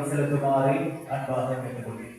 செலுத்துமாறு அன்பாக கேட்டுக்கொள்கிறேன்.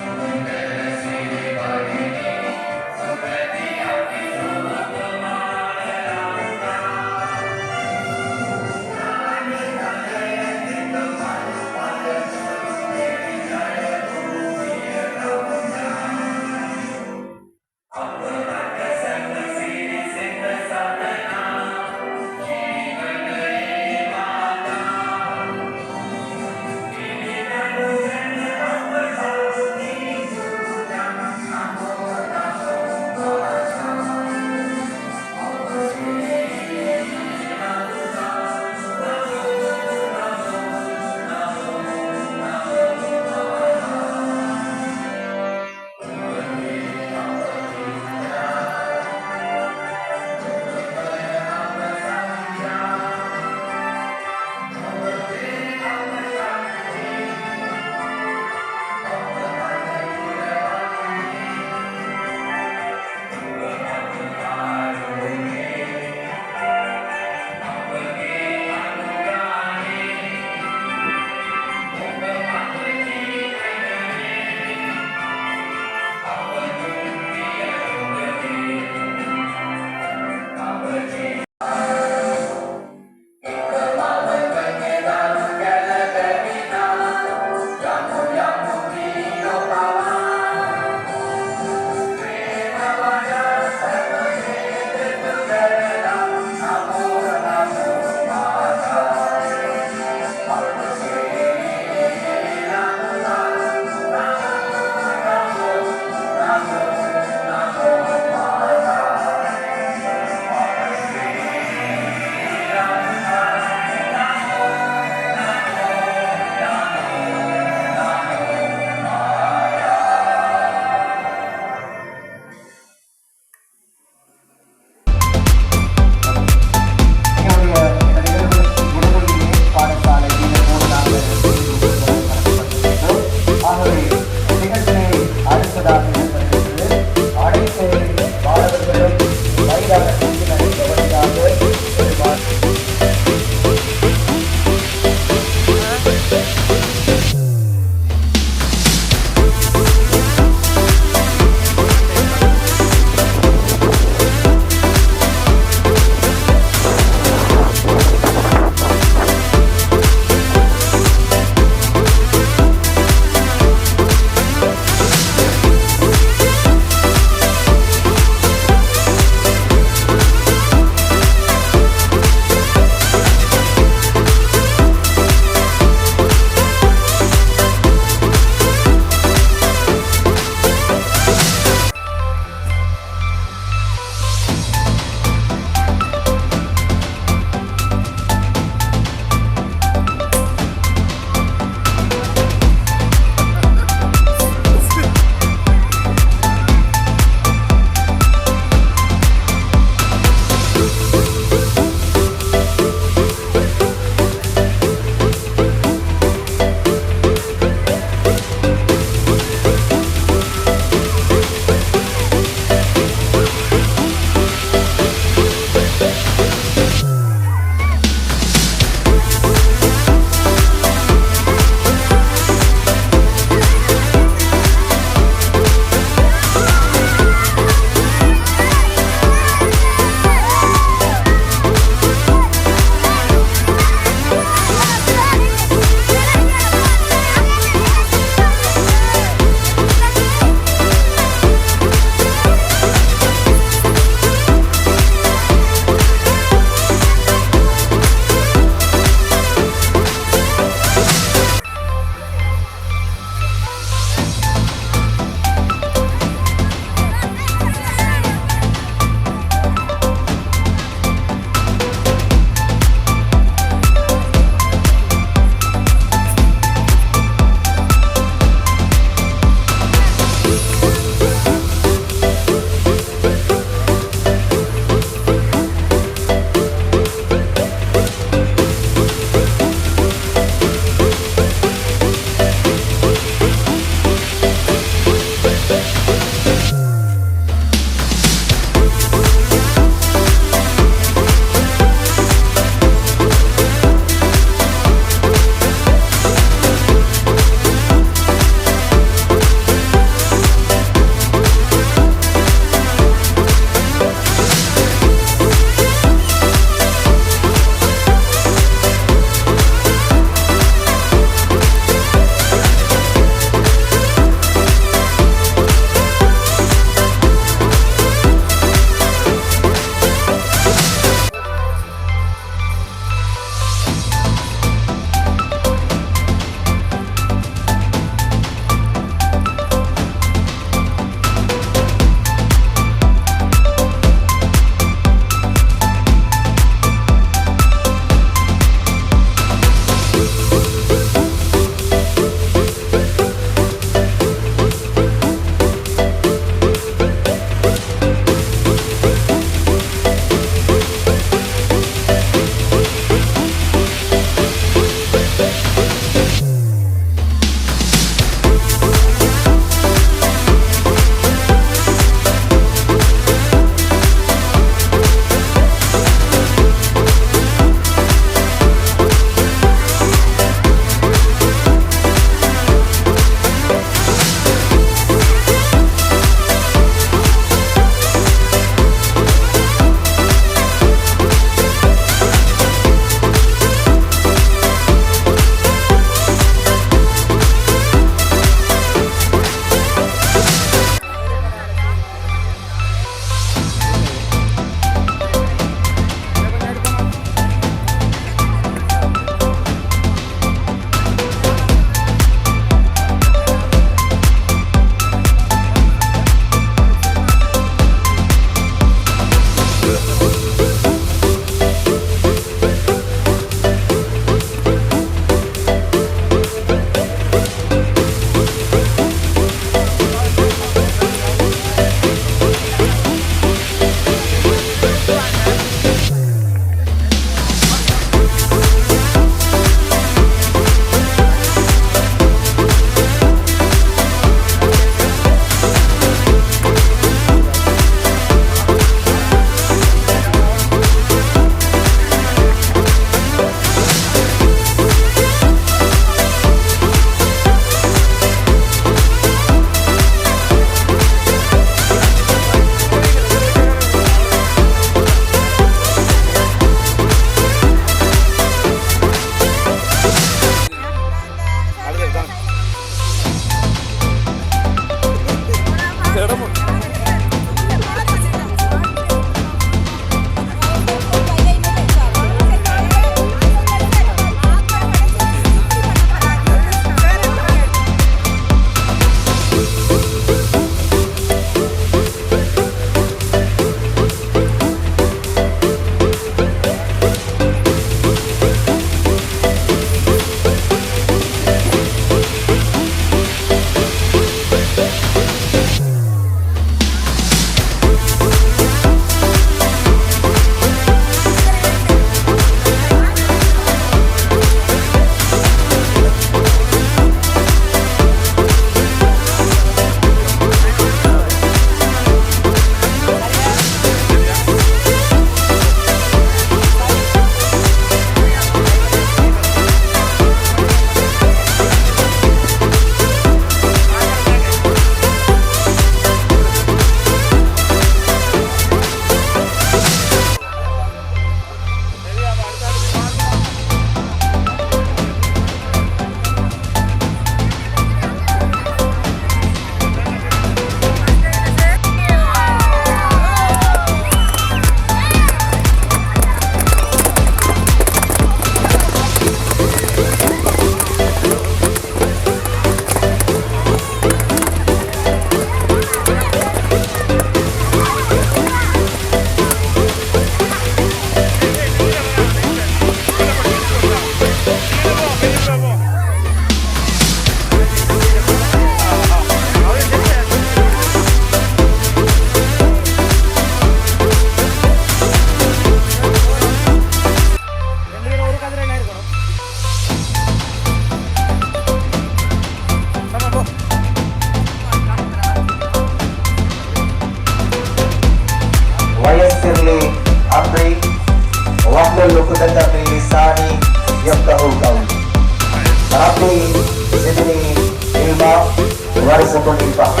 கொண்டிருப்பாங்க.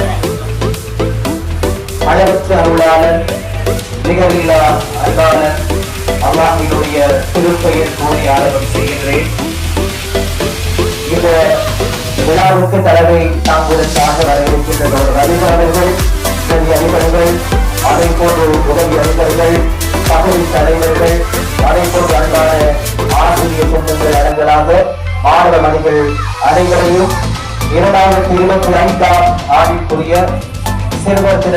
அளவுக்கு அருளாளன், நிகழில்லா அன்பாளன் அல்லாஹ்வினுடைய திருப்பெயர் கூறி ஆரம்பம் செய்கின்றேன். இந்த விழாவுக்கு தலைமை தாங்குவதற்காக வர இருக்கின்ற அதிகாரிகள், அதிபர்கள், அதை போன்று உதவி அதிபர்கள், பகுதி தலைவர்கள், அதை போன்று அன்பான ஆசிரியர் சொந்தங்கள் அடங்கலாக மாணவ மணிகள் அனைவரையும் 2025ஆம் ஆண்டிற்குரிய சிறுவர் தின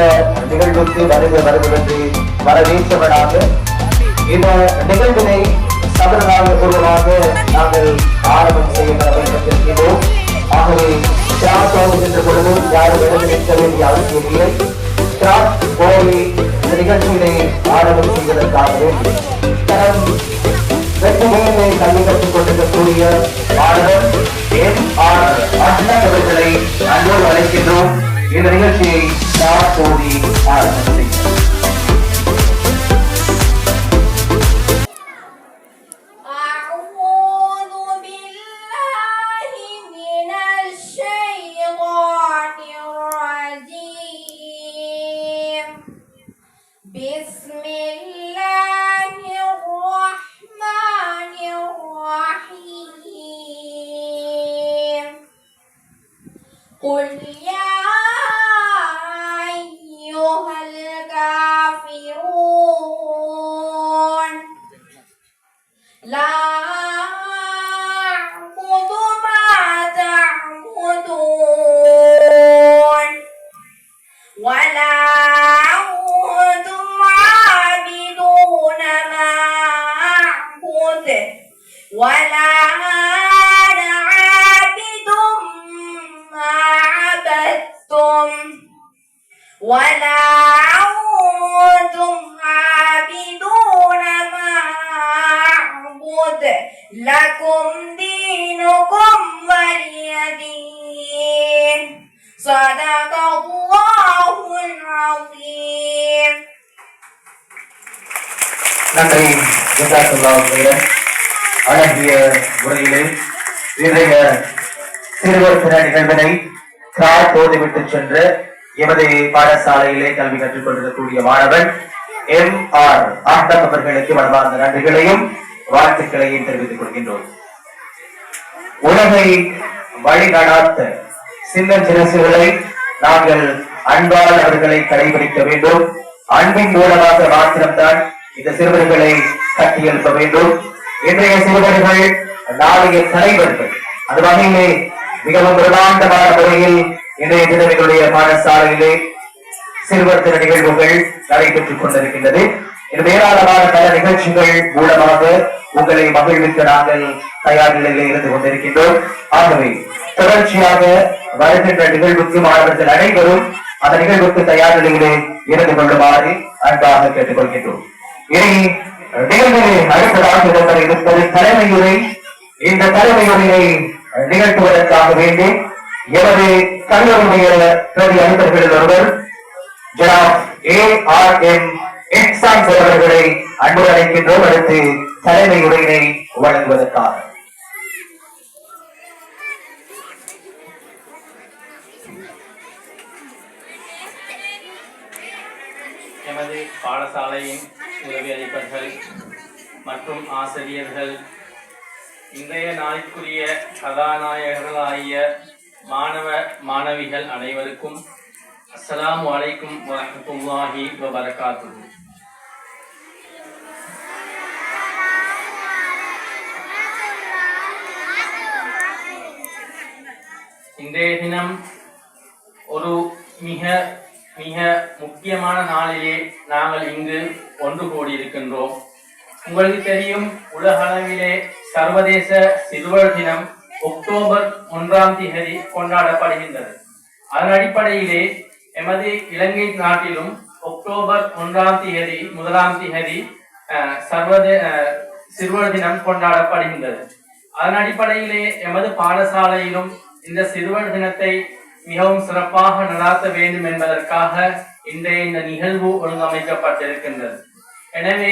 நிகழ்வுக்கு வருவதற்கு வரவேற்றவனாக இந்த நிகழ்வினை சபரநாக பூர்வமாக நாங்கள் ஆரம்பம் செய்ய வைத்திருக்கிறோம். ஆகவே தோன்றுகின்ற பொழுது யாரும் விலகி நிற்க வேண்டிய அவசியம் இல்லை. கோரி இந்த நிகழ்ச்சியினை ஆரம்பம் செய்வதற்காகவே வெற்றிமையினை கல்வி கற்றுக் கொண்டிருக்கக்கூடிய மாணவர் அவர்களை அன்போடு அழைக்கின்றோம். இந்த நிகழ்ச்சியை கோரி ஆரம்பம் செய்கிறோம். قل يا أيها الكافرون لا أعبد ما تعبدون ولا أنتم عابدون ما أعبد ولا ولا أنتم عابدون ما أعبد لكم دينكم ولي دين صدق الله العظيم. நன்றி. அழகிய உரையிலே இன்றைய சிறுவர் தின நிகழ்வினை தோதிவிட்டு சென்று எமது பாடசாலையிலே கல்வி கற்றுக் கொண்டிருக்கக்கூடிய மாணவன் MR ஆஹ்மத் அவர்களுக்கு மனமார்ந்த நன்றிகளையும் வாழ்த்துக்களையும் தெரிவித்துக் கொள்கின்றோம். உலகை வழிநடாத்த சின்னஞ்சிறுசுகளை நாங்கள் அன்பால் அவர்களை கடைபிடிக்க வேண்டும். அன்பின் மூலமாக மாத்திரம்தான் இந்த சிறுவர்களை கட்டியெழுப்ப வேண்டும். இன்றைய சிறுவர்கள் நாளைய தலைவர்கள். அந்த வகையிலே மிகவும் பிரமாண்டமான முறையில் இன்றைய தினங்களுடைய பாடசாலையிலே சிறுவர் தின நிகழ்வுகள் நடைபெற்றுக் கொண்டிருக்கின்றது. இந்த ஏராளமான பல நிகழ்ச்சிகள் மூலமாக உங்களை மகிழ்விக்க நாங்கள் தயார் நிலையிலே இருந்து கொண்டிருக்கின்றோம். ஆகவே தொடர்ச்சியாக வருகின்ற நிகழ்வுக்கு மாணவர்கள் அனைவரும் அந்த நிகழ்வுக்கு தயார் நிலையிலே இருந்து கொள்ளுமாறு அன்பாக கேட்டுக் கொள்கின்றோம். இனி நிகழ்விலே அடுத்ததாக இருப்பது தலைமையுரை. இந்த தலைமையுரையை நிகழ்த்துவதற்காக வேண்டி எமது கல்லூரியுடைய பிரதி அதிபர்களில் ஒருவர் ஜனாப் ARM எக்ஸாம்ஸ் அவர்களை அன்புடன் அழைக்கின்றோம். அடுத்து தலைமை உரையினை வழங்குவதற்காக எமது பாடசாலையின் உதவி அதிபர்கள் மற்றும் ஆசிரியர்கள், இன்றைய நாளுக்குரிய கதாநாயகர்களாகிய மாணவ மாணவிகள் அனைவருக்கும் அஸ்ஸலாமு அலைக்கும் வரஹ்மத்துல்லாஹி வபரகாத்துஹு. இன்றைய தினம் ஒரு மிக மிக முக்கியமான நாளிலே நாங்கள் இங்கு ஒன்று கூடியிருக்கின்றோம். உங்களுக்கு தெரியும், உலக அளவிலே சர்வதேச சிறுவர் தினம் அக்டோபர் 1ஆம் தேதி கொண்டாடப்படுகின்றது. அதன் அடிப்படையிலே எமது இலங்கை நாட்டிலும் அக்டோபர் 1ஆம் தேதி 1ஆம் தேதி சிறுவர் தினம் கொண்டாடப்படுகின்றது. அதன் அடிப்படையிலே எமது பாடசாலையிலும் இந்த சிறுவர் தினத்தை மிகவும் சிறப்பாக நடாத்த வேண்டும் என்பதற்காக இன்றைய இந்த நிகழ்வு ஒழுங்கமைக்கப்பட்டிருக்கின்றது. எனவே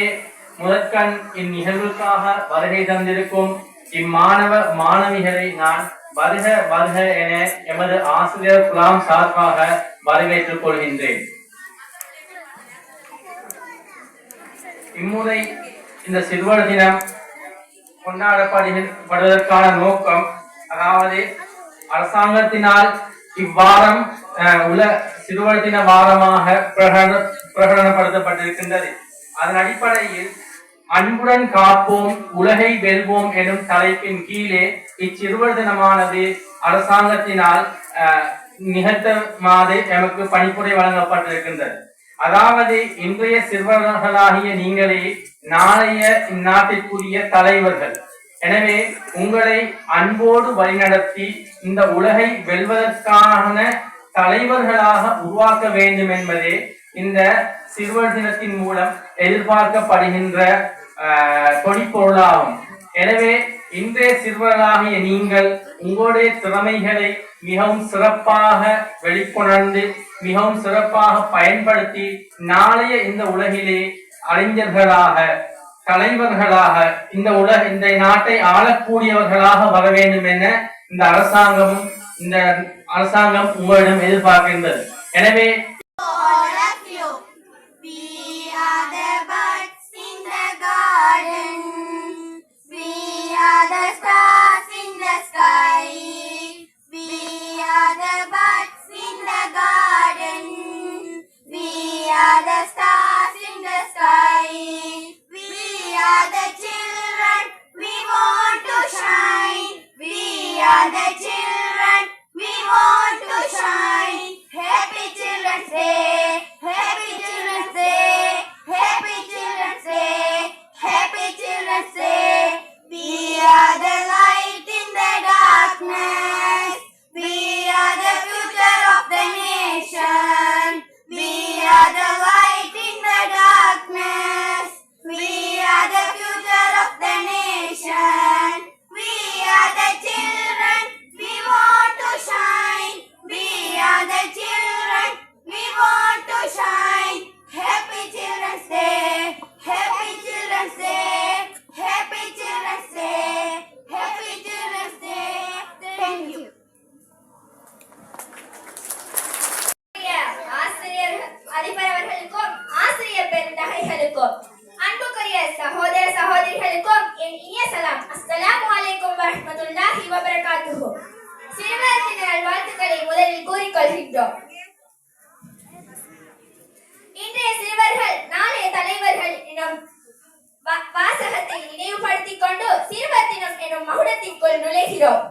முதற்கண் இந்நிகழ்வுக்காக வருகை தந்திருக்கும் இம்மாணவ மாணவிகளை நான் வருக வருக என எமது ஆசிரியர் குலாம் சார்பாக வரவேற்றுக் கொள்கின்றேன். இம்முறை இந்த சிறுவர் தினம் கொண்டாடப்படுவதற்கான நோக்கம், அதாவது அரசாங்கத்தினால் இவ்வாரம் சிறுவர் தின வாரமாக பிரகடனப்படுத்தப்பட்டிருக்கின்றது. அதன் அடிப்படையில் அன்புடன் காப்போம் உலகை வெல்வோம் எனும் தலைப்பின் கீழே இச்சிறுவர் தினமானது அரசாங்கத்தினால் நிகழ்த்தமாறு எமக்கு பணிப்புரை வழங்கப்பட்டிருக்கின்றது. அதாவது இன்றைய சிறுவர்களாகிய நீங்களே நாளைய இந்நாட்டிற்குரிய தலைவர்கள். எனவே உங்களை அன்போடு வழிநடத்தி இந்த உலகை வெல்வதற்கான தலைவர்களாக உருவாக்க வேண்டும் என்பதே இந்த சிறுவர் தினத்தின் மூலம் எதிர்பார்க்கப்படுகின்ற தொனிப்பொருளாகும். எனவே இன்றைய சிறுவர்களாகிய நீங்கள் உங்களுடைய திறமைகளை மிகவும் சிறப்பாக வெளிக்கொணர்ந்து மிகவும் சிறப்பாக பயன்படுத்தி நாளைய இந்த உலகிலே அறிஞர்களாக, தலைவர்களாக, இந்த நாட்டை ஆளக்கூடியவர்களாக வர வேண்டும் என இந்த அரசாங்கம் உங்களிடம் எதிர்பார்க்கின்றது. எனவே அன்புக்குரிய சகோதர சகோதரிகளுக்கும் என் இனிய சலாம். அஸ்ஸலாமு அலைக்கும் வரஹ்மத்துல்லாஹி வபரகாத்துஹு. சிறுவர் தின வாழ்த்துக்களை முதலில் கூறிக்கொள்கின்றோம். இன்றைய சிறுவர்கள் நாளைய தலைவர்கள் எனும் வாசகத்தை நினைவுபடுத்திக் கொண்டு சிறுவர் தினம் எனும் மகுடத்திற்குள் நுழைகிறோம்.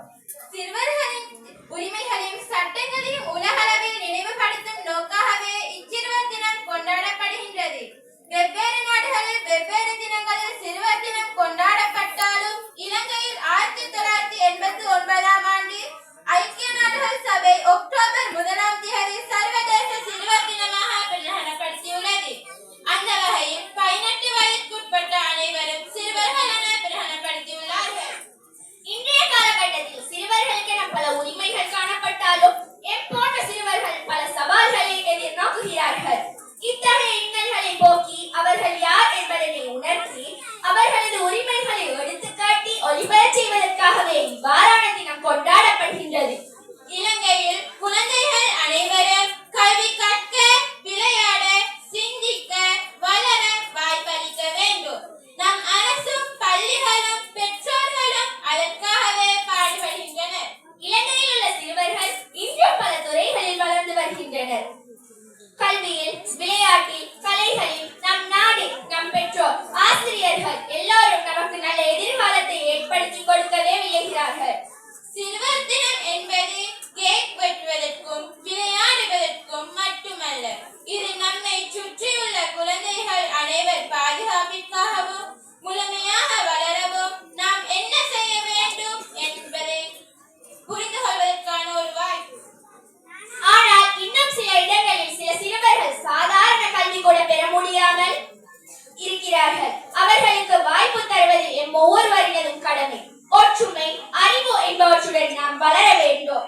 சிறுவர்களின் உரிமைகளையும் சட்டங்களையும் உலகளவில் நினைவுபடுத்தும் நோக்காகவே இச்சிறுவர் தினம் கொண்டாடப்படுகின்றது. வெவ்வேறு நாடுகளில் வெவ்வேறு தினங்களில் சிறுவர் தினம் கொண்டாடப்பட்டாலும் இலங்கையில் 1989ஆம் ஆண்டு ஐக்கிய நாடுகள் சபை அக்டோபர் 1ஆம் தேதி சர்வதேச சிறுவர் தினமாக பிரகடனப்படுத்தியுள்ளது. அந்த வகையில் 18 வயதுக்குட்பட்ட அனைவரும் சிறுவர்கள் என பிரகடனப்படுத்தியுள்ளார்கள். இன்றைய காலகட்டத்தில் சிறுவர்களுக்கென பல உரிமைகள் காணப்பட்டாலும் எப்போன்ற சிறுவர்கள் பல சவால்களை எதிர்நோக்குகிறார்கள். இத்தகைய இன்னல்களை போக்கி அவர்கள் யார் என்பதனை உணர்த்தி அவர்களது உரிமைகளை எடுத்துக்காட்டி ஒளிபரச் செய்வதற்காகவே இவ்வாறான தினம் கொண்டாடப்படுகின்றது. இலங்கையில் குழந்தைகள் அனைவரும் கல்வி கற்க, விளையாட, சிந்திக்க, வளர வாய்ப்பளிக்க வேண்டும். நம் அரசும் பள்ளிகளும் பெற்றோர்களும் அதற்காகவே பாடுபடுகின்றனர். இலங்கையில் உள்ள சிறுவர்கள் இன்றும் பல துறைகளில் வளர்ந்து வருகின்றனர். கல்வியில், விளையாட்டில், கலைகளில் நம் நாடு, நம் பெற்றோர், ஆசிரியர்கள் எல்லோரும் நமக்கு நல்ல எதிர்காலத்தை ஏற்படுத்தி கொடுக்கவே விளைகிறார்கள். சிறுவர் தினம் என்பது கேக் வெட்டுவதற்கும் விளையாடுவதற்கும் மட்டுமல்ல. இது நம்மை சுற்றியுள்ள குழந்தைகள் அனைவர் பாதுகாப்பிற்காகவும் முழுமையாக வளரவும் நாம் என்ன செய்ய வேண்டும் என்பதை புரிந்து கொள்வதற்கான ஒரு வாய்ப்பு. ஆனால் இன்னும் சில இடங்களில் சில சிறுவர்கள் சாதாரண கல்வி கூட பெற முடியாமல் இருக்கிறார்கள். அவர்களுக்கு வாய்ப்பு தருவது எம் ஒவ்வொருவரினதும் கடமை. ஒற்றுமை, அறிவு என்பவற்றுடன் நாம் வளர வேண்டும்.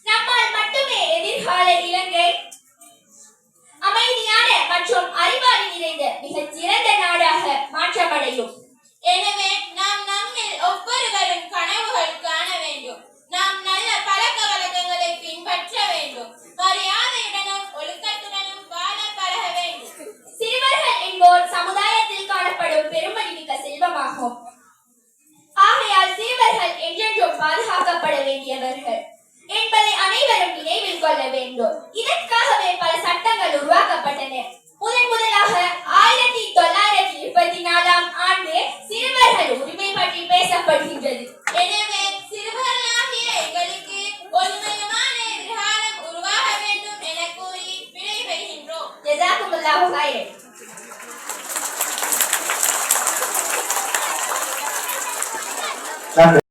நம்மால் மட்டுமே எதிர்கால இலங்கை அமைதியான மற்றும் அறிவாளி நிறைந்த மிகச் சிறந்த நாடாக மாற்றமடையும். எனவே நாம் நம்மில் ஒவ்வொருவரும் நன்றி.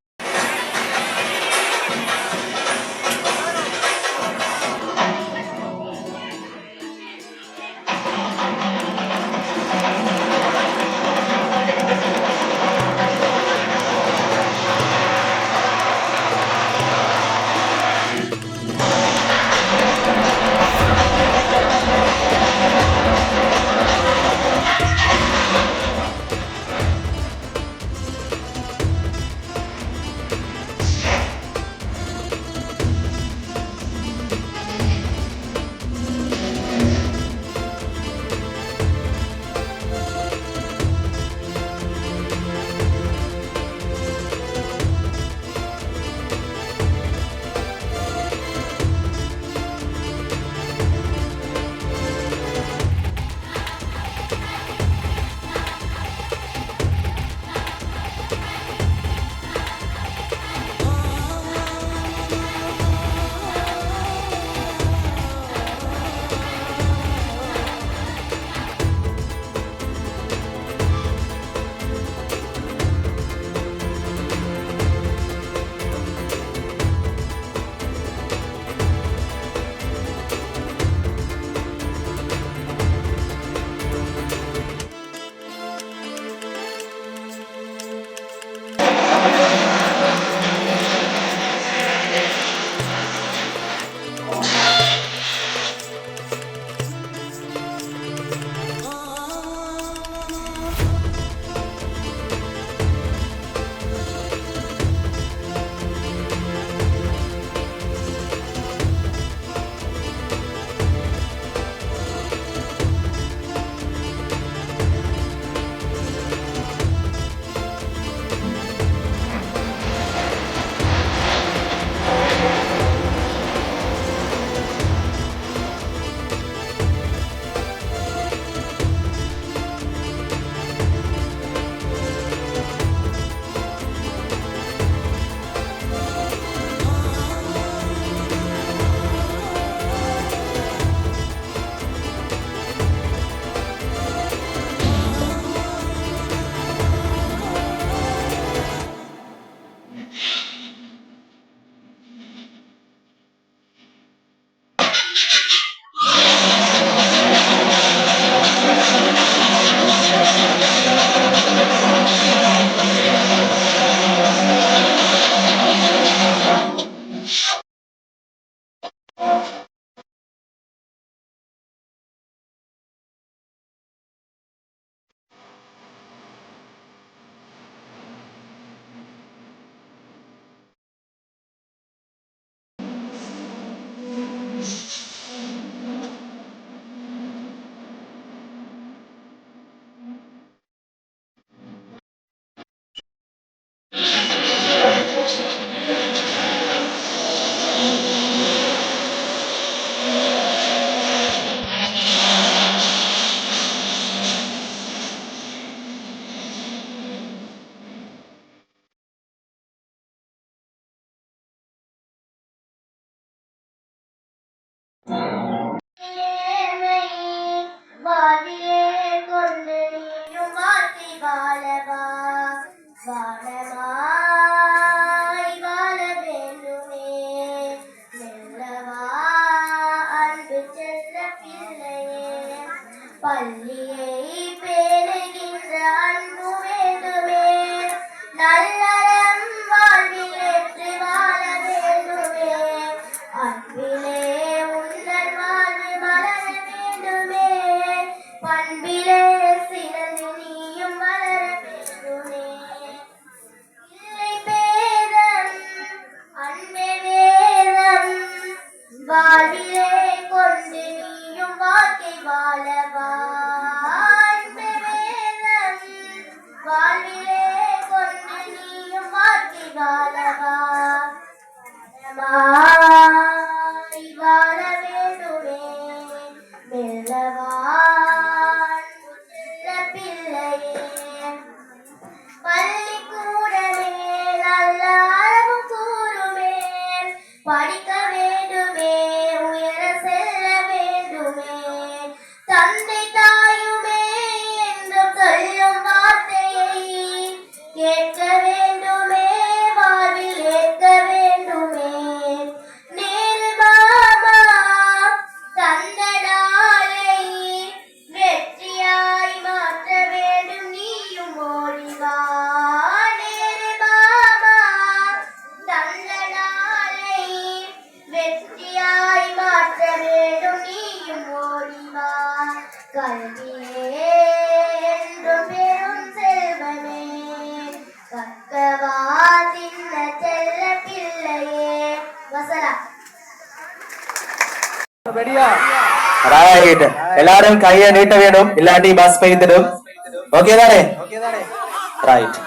பள்ளியை பேணுகின்ற அன்பு வேண்டுமே, நல்லறம் வாழ்வில் ஏற்று வாழ வேண்டுமே, அன்பிலே உங்கள் வாழ்வு வளர வேண்டுமே, பண்பிலே சிறந்து நீயும் வளர வேண்டுமே. இல்லை பேதம் அன்பே வேதம், வாழ்விலே கொண்டு நீயும் வாழ்க்கை வாழவா. அன்பே வேதம், வாழ்விலே கொண்டு நீயும் வாழ்க்கை வாழவா. மெல்லமாய் வாழ வேண்டுமே, மெல்லவா செல்ல பிள்ளையே. பள்ளிக்கூடமே நல்ல அளவு கூறுமே, படிக்க வேண்டுமே, உயர செல்ல வேண்டுமே, தந்தை தாயுமே என்று சொல்லும் வார்த்தையை கேட்க வேண்டுமே, சின்ன செல்ல பிள்ளையே வசரா. ரைட், எல்லாரும் கையை நீட்ட வேணும், இல்லாட்டி பஸ் பெய்திடும். ஓகே தானே? Right.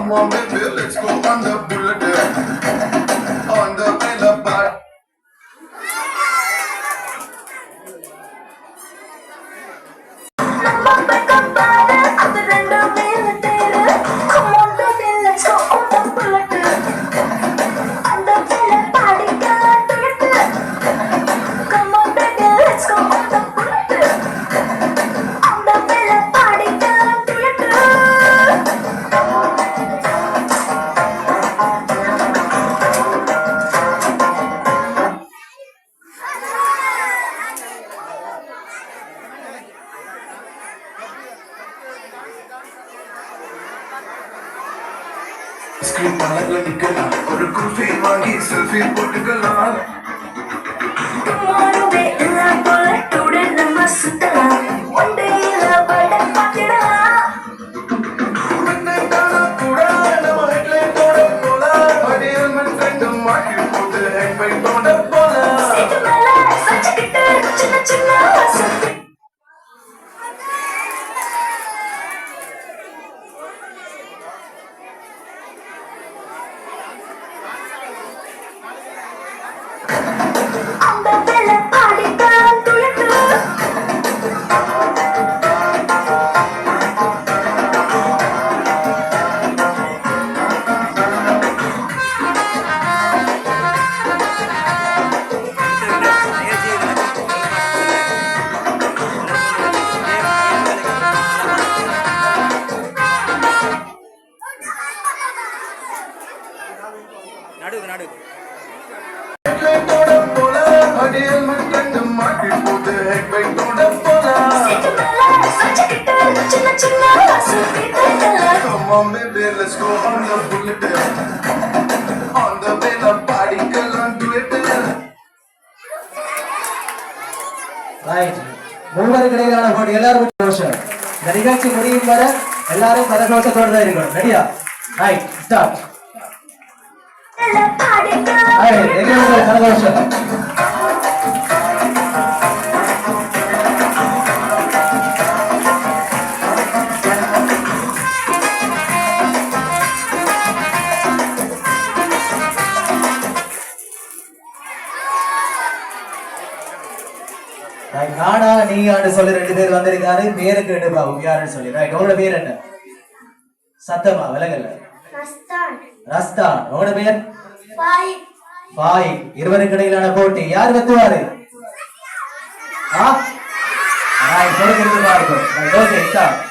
Come on, baby, let's go on the bullet. Selfie போட்டுக்கலாம் Come on baby, let's go on the bullet. On the way, the party girl on do it. Right மூவருக்கு இடையிலான போட்டி எல்லாரும் சந்தோஷம். இந்த நிகழ்ச்சி முடியும் வரை எல்லாரும் சந்தோஷத்தோடு தான் இருக்கணும். ரெடியா? Ride start. சந்தோஷம். நானா நீயான்னு சொல்லி 2 பேர் வந்திருக்காரு. பேரு கேட்டு பாபு யாருன்னு சொல்லி. ரைட் உங்களோட பேர் என்ன? சத்தமா விலகல்ல. ரஸ்தான். உங்களோட பேர்? ஃபாயிக். இருவருக்கு இடையிலான போட்டி யார் வெத்துவாரு? ரைட் பொறுத்திருந்து பாருங்க. Right okay start.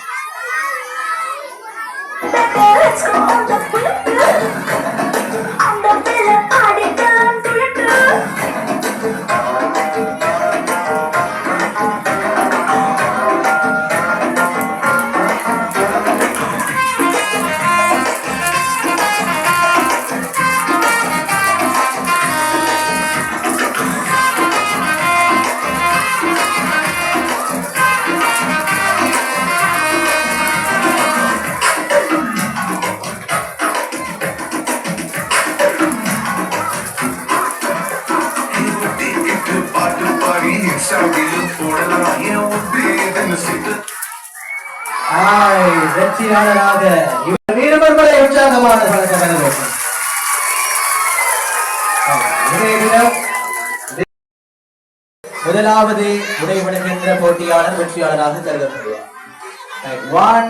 வெற்றியாளராக இவர் வீரமர்மலை உற்சாகமான முதலாவது உடைபடுகின்ற போட்டியாளர் வெற்றியாளராக கருதப்படுவார். 1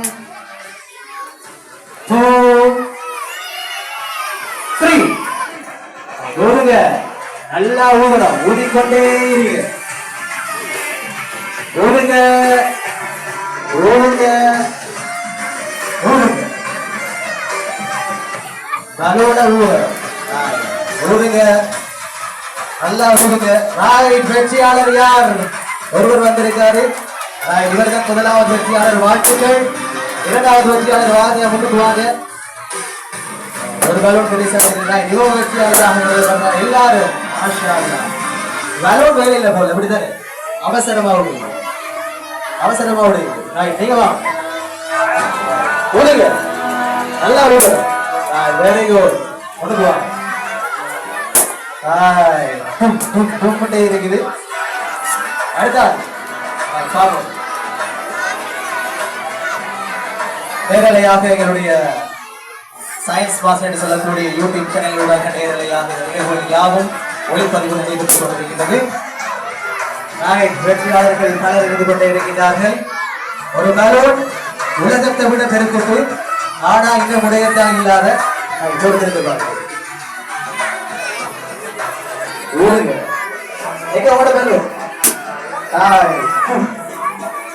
2 3 ஊருங்க. நல்லா ஊதுறோம். ஊதிக்கொண்டே இருங்க. ஊருங்க ஊருங்க ஊருங்க. நல்லோட ஊதுறோம். ஊருங்க நல்லா ஊதுங்க. ரைட் வெற்றியாளர் யார்? ஒருவர் வந்திருக்காரு. இவர் தான் முதலாவது வெற்றியாளர். வாழ்த்துக்கள். இரண்டாவது வெற்றியாளர் வாங்க, முன்னுக்கு வாங்க. ஒரு பலூன் தெரிவித்தார். இவங்க வெற்றியாளராக எல்லாரும் பலூன் வேலையில போல அப்படித்தானே அவசரமா விடுங்க. அவசரமா விடுங்க. நீங்க வாங்க விடுங்க. நல்லா விடுங்க. Very good. முன்னுக்கு வாங்க. இருக்குது. அடுத்த நேரலையாக எங்களுடைய சயின்ஸ் பாஸ் என்று சொல்லக்கூடிய யூடியூப் சேனலூடாக நேரலையாக நிகழ்வுகள் யாவும் ஒளிப்பதிவு நடைபெற்றுக் கொண்டிருக்கிறது. வெற்றியாளர்கள் பலர் இருந்து கொண்டே இருக்கின்றார்கள். ஒரு பலூன் உலகத்தை விட பெருக்குட்டு ஆனா இன்னும் உடையத்தான் இல்லாத கொடுத்திருக்கிறார்கள். ஊருங்க எங்க ஓட பலூன்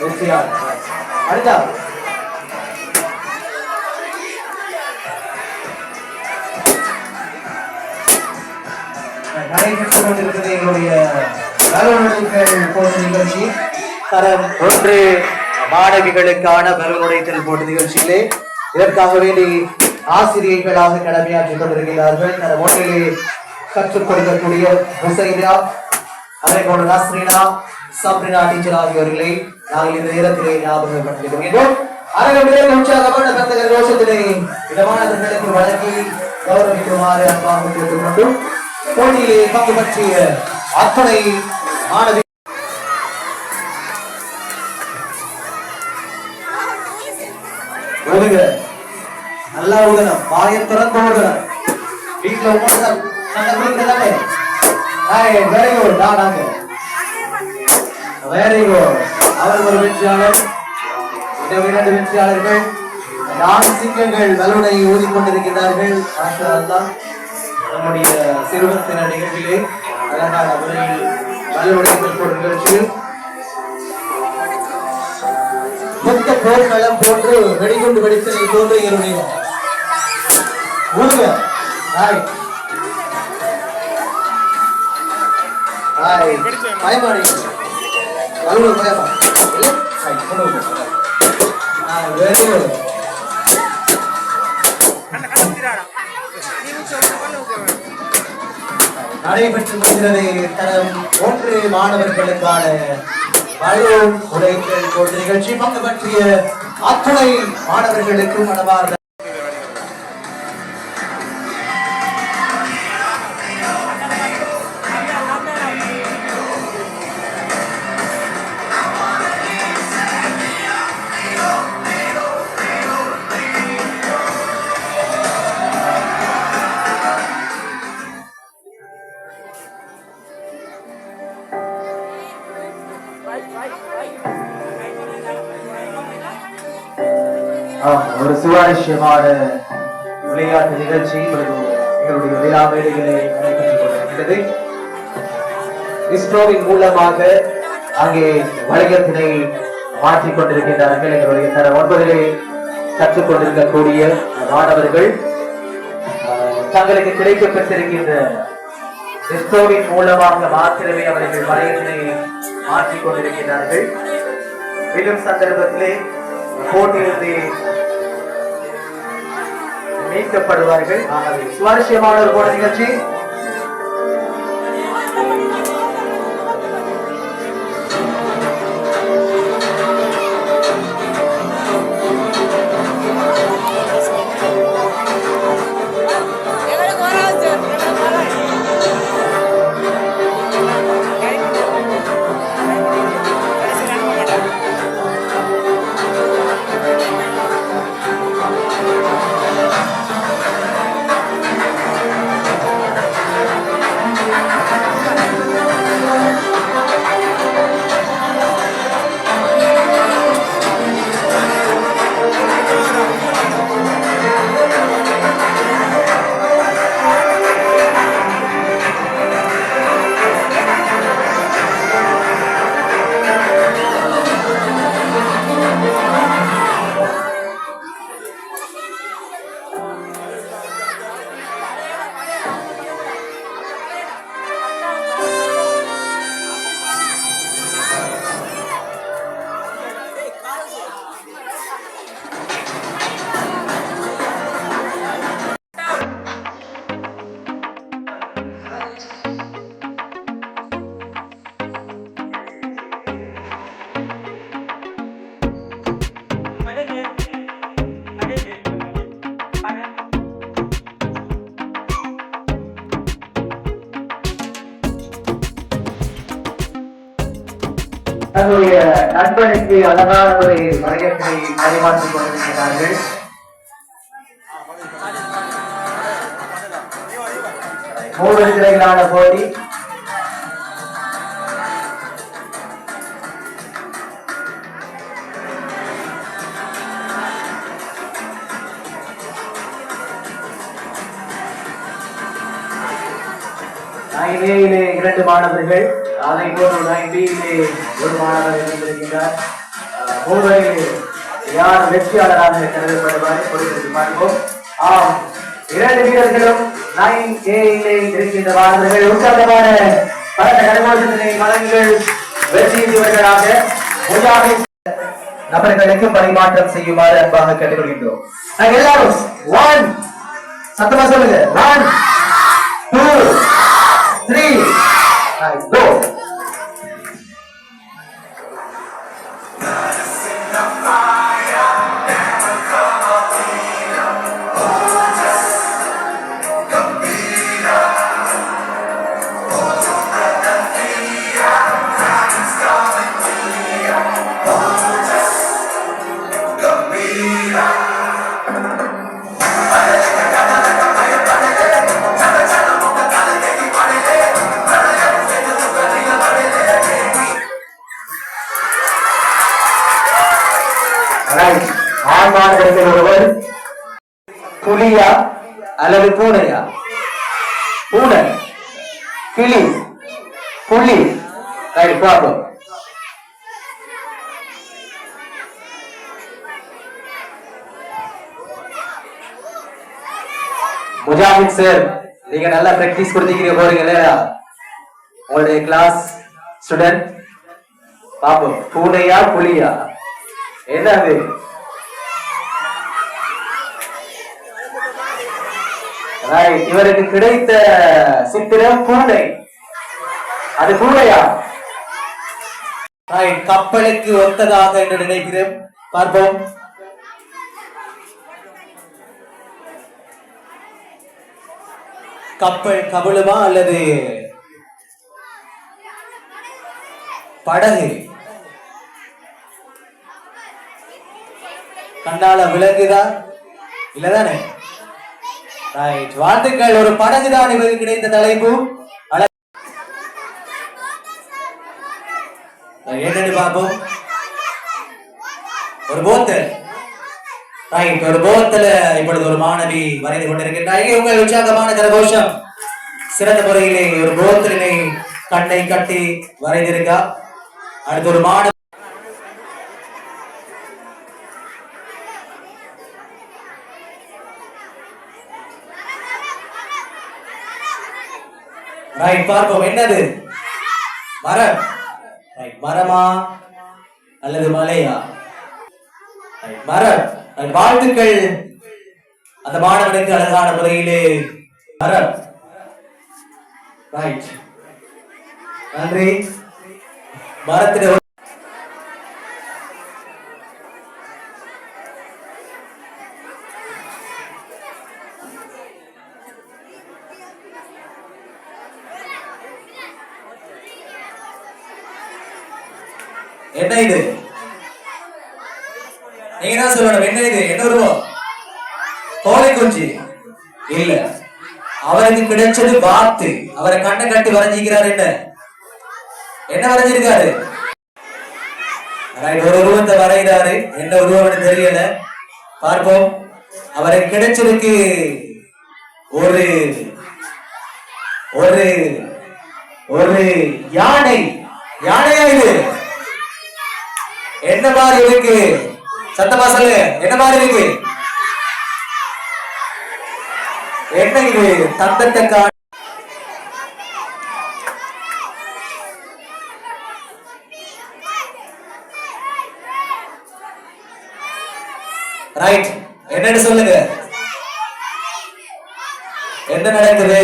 வெற்றியாளர். அடுத்த நடைபெற்றுக் கொண்டிருக்கிறது எங்களுடைய போட்டி நிகழ்ச்சி. தரம் 1 மாணவிகளுக்கான பலூன் உடைத்தல் போட்டி நிகழ்ச்சியிலே இதற்காக வேண்டி ஆசிரியர்களாக கடமையாற்றிக் கொண்டிருக்கிறார்கள். தரம் 1 கற்றுக் கொடுக்கக்கூடிய ஹுசைனா, அதே போல நஸ்ரீனா, சப்ரினா டீச்சர் ஆகியோர்களை நாங்கள் இந்த நேரத்திலே ஞாபகப்படுத்திக் கொள்கின்றோம். அரங்கமிலே உற்சாகமான கருத்துக்கள் ரோஷத்திலே இடமானவர்களுக்கு வழங்கி கௌரவிக்குமாறு அன்பாக கேட்டுக்கொண்டு போட்டியிலே பங்கு பற்றிய அத்தனை மாணவி நல்லா ஊதணும், வாயை திறந்து ஊதணும். வீட்டுல ஊதணும் வெரி குட். Very good. அவர் ஒரு வெற்றியாளர், இரண்டு வெற்றியாளர்கள். சிங்கங்கள் பலூனை ஊதிக்கொண்டிருக்கிறார்கள். நம்முடைய சிறுவத்தின நிகழ்ச்சியிலே அழகான முறையில் பலூனை நிகழ்ச்சியில் மொத்த போர்க்களம் போன்று வெடிகுண்டு வெடித்ததை போன்று என்னுடைய ஊருங்க. பயமாடி பலூன் பயமா வெரி குட். நடைபெற்று வருகிறது தரம் 1 மாணவர்களுக்கான பலூன் உடைத்தல் போன்ற நிகழ்ச்சி. பங்கு பற்றிய அத்துணை மாணவர்களுக்கும் மனமார்ந்த ஒரு சுவாரஸ்யமான விளையாட்டு நிகழ்ச்சி எங்களுடைய விழா மேடைகளை நடைபெற்றுக் கொண்டிருக்கிறது. இஸ்ரோவின் மூலமாக அங்கே வளையத்தினை மாற்றிக் கொண்டிருக்கின்றார்கள். எங்களுடைய தர 9 கற்றுக் கொண்டிருக்கக்கூடிய மாணவர்கள் தங்களுக்கு கிடைக்கப்பட்டிருக்கின்ற இஸ்ரோவின் மூலமாக மாத்திரமே அவர்கள் வளையத்தினை மாற்றிக் கொண்டிருக்கிறார்கள். மேலும் சந்தர்ப்பத்திலே போட்டியிலிருந்து மீட்கப்படுவார்கள். ஆகவே சுவாரஸ்யமான ஒரு போட நிகழ்ச்சி. தன்னுடைய நண்பனுக்கு அழகான ஒரு வளையத்தை பரிமாற்றிக் கொண்டிருக்கிறார்கள். மூவருக்கிடையிலான போட்டி. A-யிலே 2 மாணவர்கள், அதை போன்று B-யிலே 1 மாணவர் இருந்திருக்கின்றார். மூவரிலே யார் வெற்றியாளராக கருதப்படுவார் கொடுத்து பார்ப்போம். ஆம், 2 வீரர்களும் 9A-யிலே இருக்கின்ற மாணவர்கள் உற்சாகமான பலத்த கரகோஷத்தினை வழங்குங்கள். வெற்றியீந்தவர்களாக முஜாஹித் நபர்களுக்கு பரிமாற்றம் செய்யுமாறு அன்பாக கேட்டுக்கொள்கின்றோம். எல்லாரும் 1 சத்தமா சொல்லுங்க. 1 2, 3. Right, go. Right. ஆண்மான் இருக்கிற ஒருவர் புலியா அல்லது பூனையா? பூனை, கிளி, புலி. Right, problem. முஜாஹித் சார், நீங்க நல்லா பிராக்டிஸ் கொடுத்தீங்க போறீங்க இல்லையா? உங்களுடைய கிளாஸ் ஸ்டூடெண்ட் பாப்போம், பூனையா புலியா? என்னது? இவருக்கு கிடைத்த சித்திரம் பூனை. அது பூனையா? கப்பலுக்கு ஒத்ததாக என்று நினைக்கிறேன். பார்ப்போம். கப்பல் கபலுமா அல்லது படகு? கண்ணால விலங்குதா இல்லதானே? ரைட், வாழ்த்துக்கள். ஒரு படகுதான் இவருக்கு கிடைத்த தலைப்பு. என்னன்னு பார்ப்போம். ஒரு போத்தல். ரைட், ஒரு போத்தல இப்பொழுது ஒரு மாணவி வரைந்து கொண்டிருக்கின்றார். உங்கள் உற்சாகமான கரகோஷம். சிறந்த முறையிலே ஒரு போத்தலினை கண்ணை கட்டி வரைந்திருக்கா. அடுத்து ஒரு மாணவி. ரைட், பார்ப்போம். என்னது? மரம். ரைட், மரமா அல்லது மலையா? ரைட், மரம். வாழ்த்துக்கள் அந்த மாணவனுக்கு அழகான முறையிலே மரம். ரைட், நன்றி. மரத்திலே என்ன இது? நீங்க தான் சொல்லணும். என்ன இது? என்ன உருவம்? கோழி குஞ்சு இல்ல. அவருக்கு கிடைச்சது வாத்து. அவரை கண்ணை கட்டி வரைஞ்சிக்கிறார். என்ன என்ன வரைஞ்சிருக்காரு? ஒரு உருவத்தை வரைகிறாரு. என்ன உருவம் தெரியல. பார்ப்போம். அவருக்கு கிடைச்சதுக்கு ஒரு ஒரு ஒரு யானை. யானையா இது? என்ன மாதிரி இருக்கு? சத்தமா சொல்லு. என்ன மாதிரி இருக்கு? என்ன இது? தந்தத்தை காண. ரைட், என்னன்னு சொல்லுங்க. என்ன நடக்குது?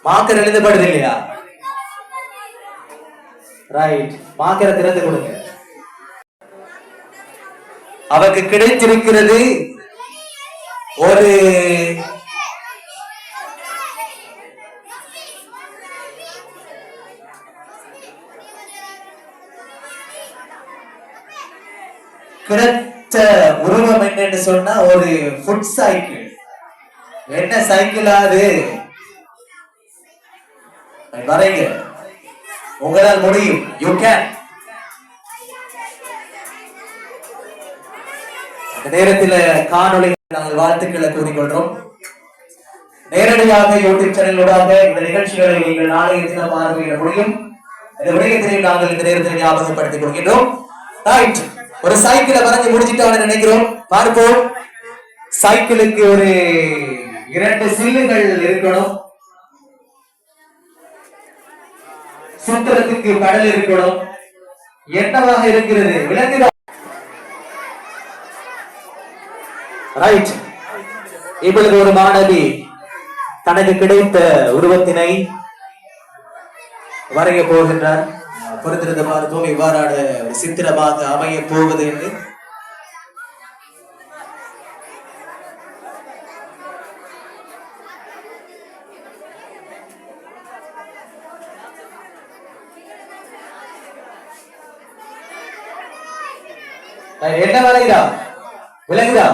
மாக்கர் எழுதப்படுது இல்லையா? ரைட், மாக்கரை திறந்து கொடுங்க. அவருக்கு கிடைத்திருக்கிறது ஒரு கிடைத்த உருவம் என்னன்னு சொன்னா ஒரு ஃபுட் சைக்கிள். என்ன சைக்கிளா அது? வரைங்க, உங்களால் முடியும். You can. நேரத்தில் காணொளி நாங்கள் வாழ்த்துக்களை கூறிக்கொள்றோம். நேரடியாக யூடியூப் சேனலோடாக இந்த நிகழ்ச்சிகளை நீங்கள் நாளைய தினம் பார்வையிட முடியும். இந்த விடயத்தினை நாங்கள் இந்த நேரத்தில் ஞாபகப்படுத்திக் கொள்கின்றோம். ரைட், ஒரு சைக்கிளை வரைஞ்சு முடிச்சுட்டான்னு நினைக்கிறோம். பார்ப்போம். சைக்கிளுக்கு ஒரு 2 சில்லுகள் இருக்கணும். சுத்திரத்துக்கு கடல் இருக்கணும். என்னவாக இருக்கிறது? விலங்குதான். ரைட், இப்பொழுது ஒரு மாணவி தனக்கு கிடைத்த உருவத்தினை வரைய போகின்றார். பொறுத்திருந்த பார்ப்போம் இவ்வாறான ஒரு சித்திரமாக அமைய போவது என்று. என்ன வரைகிறா விளங்குதா?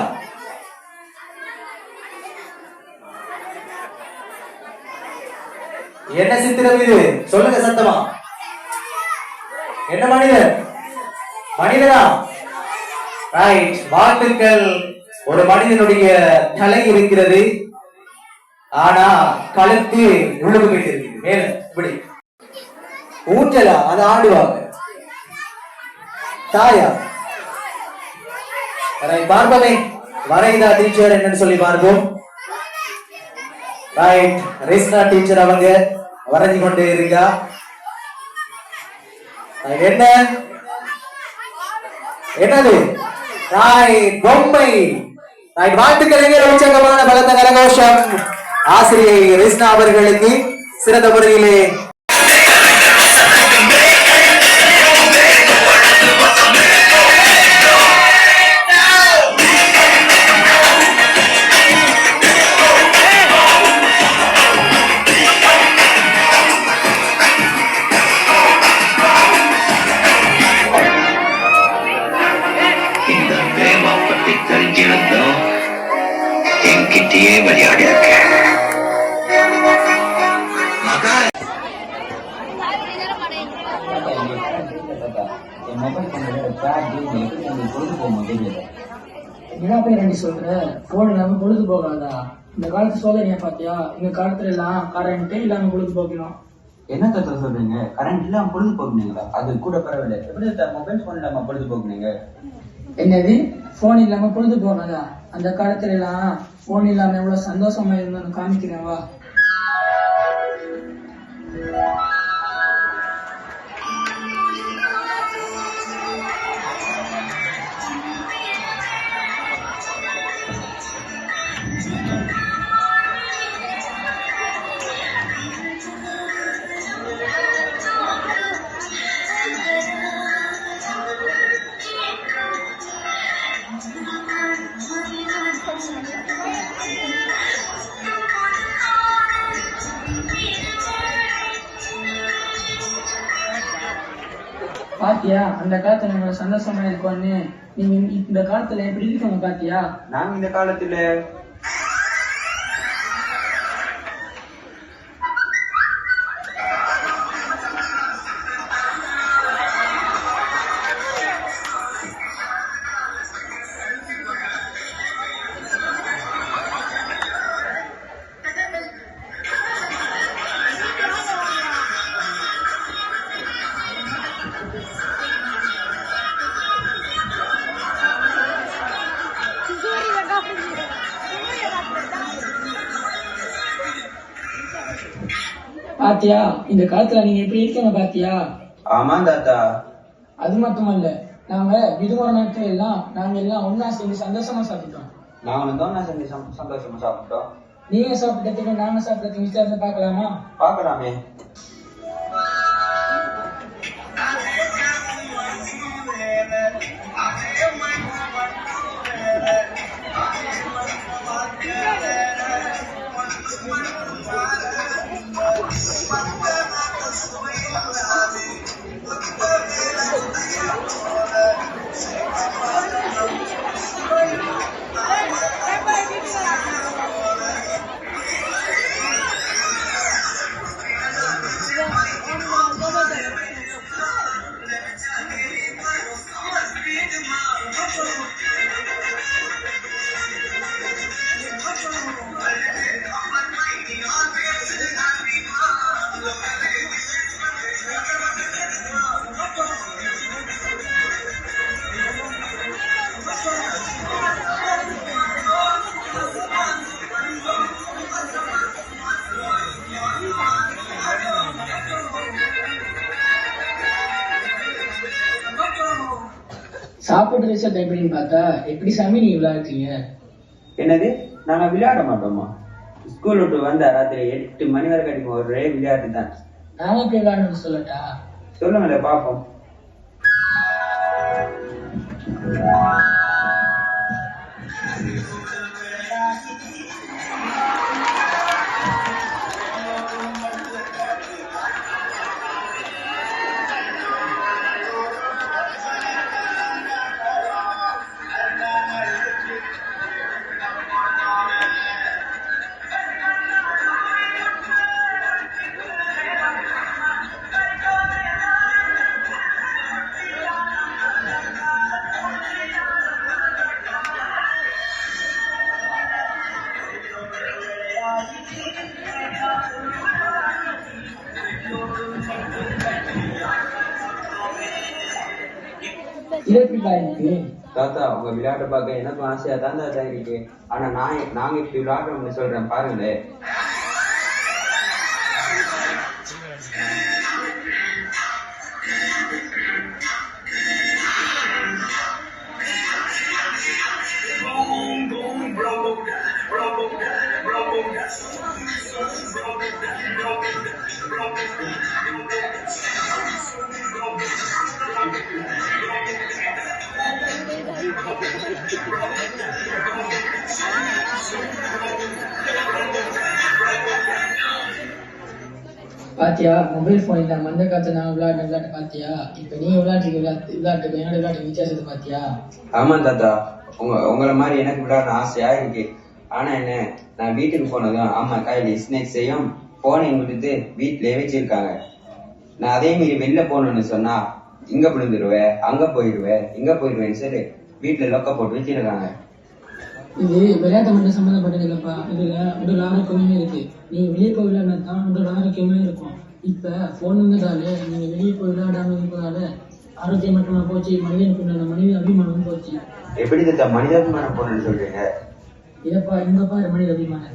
என்ன சித்திரம் இது சொல்லுங்க சத்தமா. என்ன மனிதன்? மனிதனா? ரைட், வாழ்த்துக்கள். ஒரு மனிதனுடைய தலை இருக்கிறது, ஆனா கழுத்து உள்ளுக்கு போயிட்டு இருக்குது. மேல இப்படி ஊற்றலா, அதை ஆடுவாங்க. தாயா பார்ப்போமே வரைதா டீச்சர் என்னன்னு சொல்லி பார்ப்போம். ரைட், ரேஸ்னா டீச்சர் அவங்க வரைஞ்சு கொண்டே இருக்கா. என்ன என்னது? ரைட், பொம்மை. ரைட், வாழ்த்துக்கள். உற்சாகமான பலத்த கரகோஷம் ஆசிரியை ரேஸ்னா அவர்களுக்கு சிறந்த முறையிலே என்கிட்டயே விளையாடி இருக்க. சொல்ற போன் இல்லாம பொழுது போகாதா? இந்த காலத்து சோதனைய பாத்தியா? இந்த காலத்துல எல்லாம் கரண்ட் இல்லாம பொழுது போக்கணும். என்ன தத்துவ சொல்றீங்க? கரண்ட் இல்லாம பொழுது போக்குனீங்களா? அது கூட பரவாயில்ல. எப்படி மொபைல் போன் இல்லாம பொழுது போக்குனீங்க? என்னது போன் இல்லாம பொழுது போகாதா? அந்த காலத்துல எல்லாம் போன் இல்லாம எவ்வளவு சந்தோஷமா இருந்தோம்னு காமிக்கிறேன் வா. பாத்தியா அந்த காலத்துல நம்ம சந்தோஷமா இருக்கோன்னு? நீங்க இந்த காலத்துல எப்படி இருக்கோங்க பாத்தியா? நாங்க இந்த காலத்துல பாத்தியா இந்த காலத்துல நீங்க எப்படி இருக்கீங்க பாத்தியா? ஆமா தாத்தா. அது மட்டுமல்ல, நாங்க விடுமுறை நாட்கள் எல்லாம் நாங்க எல்லாம் ஒன்னா சேர்ந்து சந்தோஷமா சாப்பிட்டோம். நாங்களும் தான் செஞ்சு சந்தோஷமா சாப்பிட்டோம். நீங்க சாப்பிட்டதுக்கு நாங்க சாப்பிட்டதுக்கு வித்தியாசம் பார்க்கலாமா? பார்க்கலாமே. சாப்பிட்டு ரிசல்ட் எப்படின்னு பார்த்தா எப்படி சாமி நீங்க விளையாடுறீங்க? என்னது? நாங்க விளையாட மாட்டோமா? ஸ்கூல் விட்டு வந்தா ராத்திரி 8 மணி வரை கிடைக்கும் ஒரே விளையாட்டு தான். நாம போய் விளையாடணும்னு சொல்லட்டா? சொல்லுங்களேன் பாப்போம். தாத்தா உங்க விளையாட்டு பார்க்க எனக்கும் ஆசையா தான் தாத்தா இருக்கு. ஆனா நாங்க இப்படி விளையாடுறோம்னு சொல்றேன் பாருங்களேன். பாத்தியா, மொபைல் போன் இல்லாம அந்த காலத்துல நான் விளையாட்டு பாத்தியா? இப்ப நீ விளையாட்டுக்கு என்னோட விளையாட்டு வித்தியாசத்தை பாத்தியா? ஆமா தாத்தா, உங்களை மாதிரி எனக்கு விளையாட ஆசையா இருக்கு. ஆனா என்ன, நான் வீட்டுக்கு போனதும் அம்மா கையில ஸ்நாக்ஸையும் போனையும் கொடுத்து வீட்டுலயே வச்சிருக்காங்க. நான் அதே மீறி வெளில போகணும்னு சொன்னா இங்க விழுந்துருவேன், அங்க போயிடுவேன், இங்க போயிடுவேன்னு சொல்லி வீட்டுல லொக்க போட்டு வச்சிருக்காங்க. இது விளையாட்டு மட்டும் சம்மந்தப்பட்டது இல்லப்பா, இதுல உடல் ஆரோக்கியமே இருக்கு. நீ வெளியே போய் விளையாடினா தான் உடல் ஆரோக்கியமே இருக்கும். இப்ப போன் வந்ததால நீங்க வெளியே போய் விளையாடாம இருப்பதால ஆரோக்கியம் மட்டுமா போச்சு, மனிதனுக்கு மனித அபிமானமும் போச்சு. எப்படி தாத்தா மனிதாபிமானம் போனன்னு சொல்றீங்க? இதப்பா இங்க பாரு மனித அபிமானம்.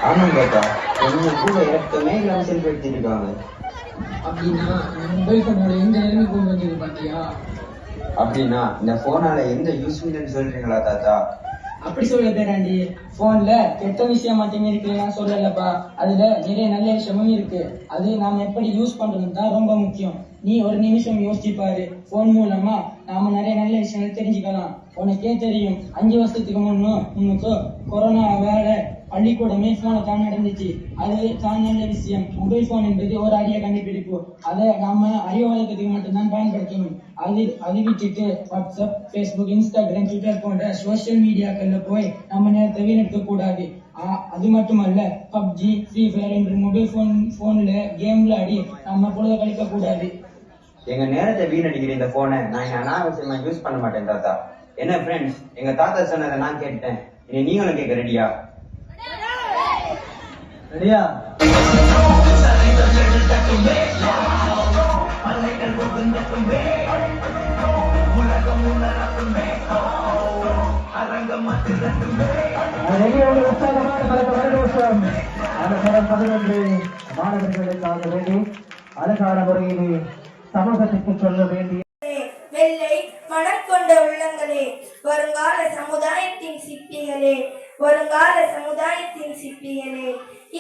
ஆமாம் தாத்தா, கொஞ்சம் கூட இடத்துமே இல்லாம செல்ஃபி எடுத்துருக்காங்க. அப்படின்னா மொபைல் போனோட எந்த நிலைமை கொண்டு வந்தது பாத்தியா? அப்படின்னா இந்த போனால எந்த யூஸ் இல்லைன்னு சொல்றீங்களா தாத்தா? அப்படி சொல்ல பேராண்டி, போன்ல கெட்ட விஷயம் மட்டுமே இருக்குன்னா சொல்லலப்பா, அதுல நிறைய நல்ல விஷயமும் இருக்கு. அது நாம எப்படி யூஸ் பண்றது தான் ரொம்ப முக்கியம். நீ ஒரு நிமிஷம் யோசிச்சு பாரு, போன் மூலமா நாம நிறைய நல்ல விஷயங்கள் தெரிஞ்சுக்கலாம். உனக்கே தெரியும், 5 வருஷத்துக்கு முன்னுக்கு கொரோனா வேலை பள்ளிக்கூடமே போனை தான் நடந்துச்சு. அது தான் நல்ல விஷயம். மொபைல் போன் என்பது ஒரு அரிய கண்டுபிடிப்பு. அதை நாம அறிவு வழக்கத்துக்கு மட்டும்தான் பயன்படுத்தணும். அது விட்டுட்டு வாட்ஸ்அப், பேஸ்புக், இன்ஸ்டாகிராம், ட்விட்டர் போன்ற சோசியல் மீடியாக்கள்ல போய் நம்ம நேரத்தை வீணடிக்க கூடாது. அது மட்டுமல்ல, பப்ஜி, ஃப்ரீ ஃபயர் என்று மொபைல் போன்ல கேம் விளையாடி நம்ம பொழுத கழிக்க கூடாது. எங்க நேரத்தை வீணடிக்கிற இந்த போனை நான் எங்க அனாவசியமா யூஸ் பண்ண மாட்டேன் தாத்தா. என்ன ஃப்ரெண்ட்ஸ், எங்க தாத்தா சொன்னதை நான் கேட்டேன். இனி நீங்களும் கேட்க ரெடியா? ரெடியா? மாணவர்களுக்காக வேண்டி அழகான முறையிலே சமூகத்திற்கு சொல்ல வேண்டிய வெள்ளை மனம் கொண்ட உள்ளங்களே, வருங்கால சமுதாயத்தின் சிற்பிகளே, வருங்கால சமுதாயத்தின் சிற்பிகளே,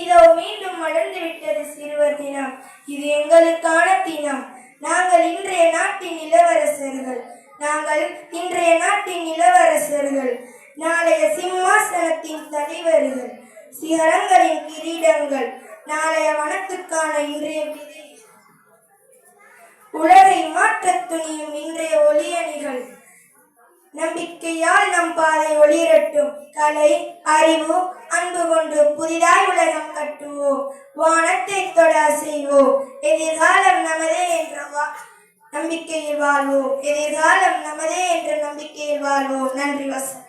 இதோ மீண்டும் மலர்ந்து விட்டது சிறுவர் தினம். இது எங்களுக்கான தினம். நாங்கள் இன்றைய நாட்டின் இளவரசர்கள். நாங்கள் இன்றைய நாட்டின் இளவரசர்கள், நாளைய சிம்மாசனத்தின் தலைவர்கள், சிகரங்களின் கிரீடங்கள், நாளைய வனத்துக்கான இன்றைய விதை, உலகை மாற்றத் துணியும் இன்றைய ஒளியணிகள். நம்பிக்கையால் நம் பாதை ஒளிரட்டும். கலை, அறிவு, அன்பு கொண்டு புதிதாய் உலகம் கட்டுவோம். வானத்தை தொட செய்வோம். எதிர்காலம் நமதே என்ற நம்பிக்கையில் வாழ்வோம். எதிர்காலம் நமதே என்ற நம்பிக்கையில் வாழ்வோம். நன்றி. வசனம்.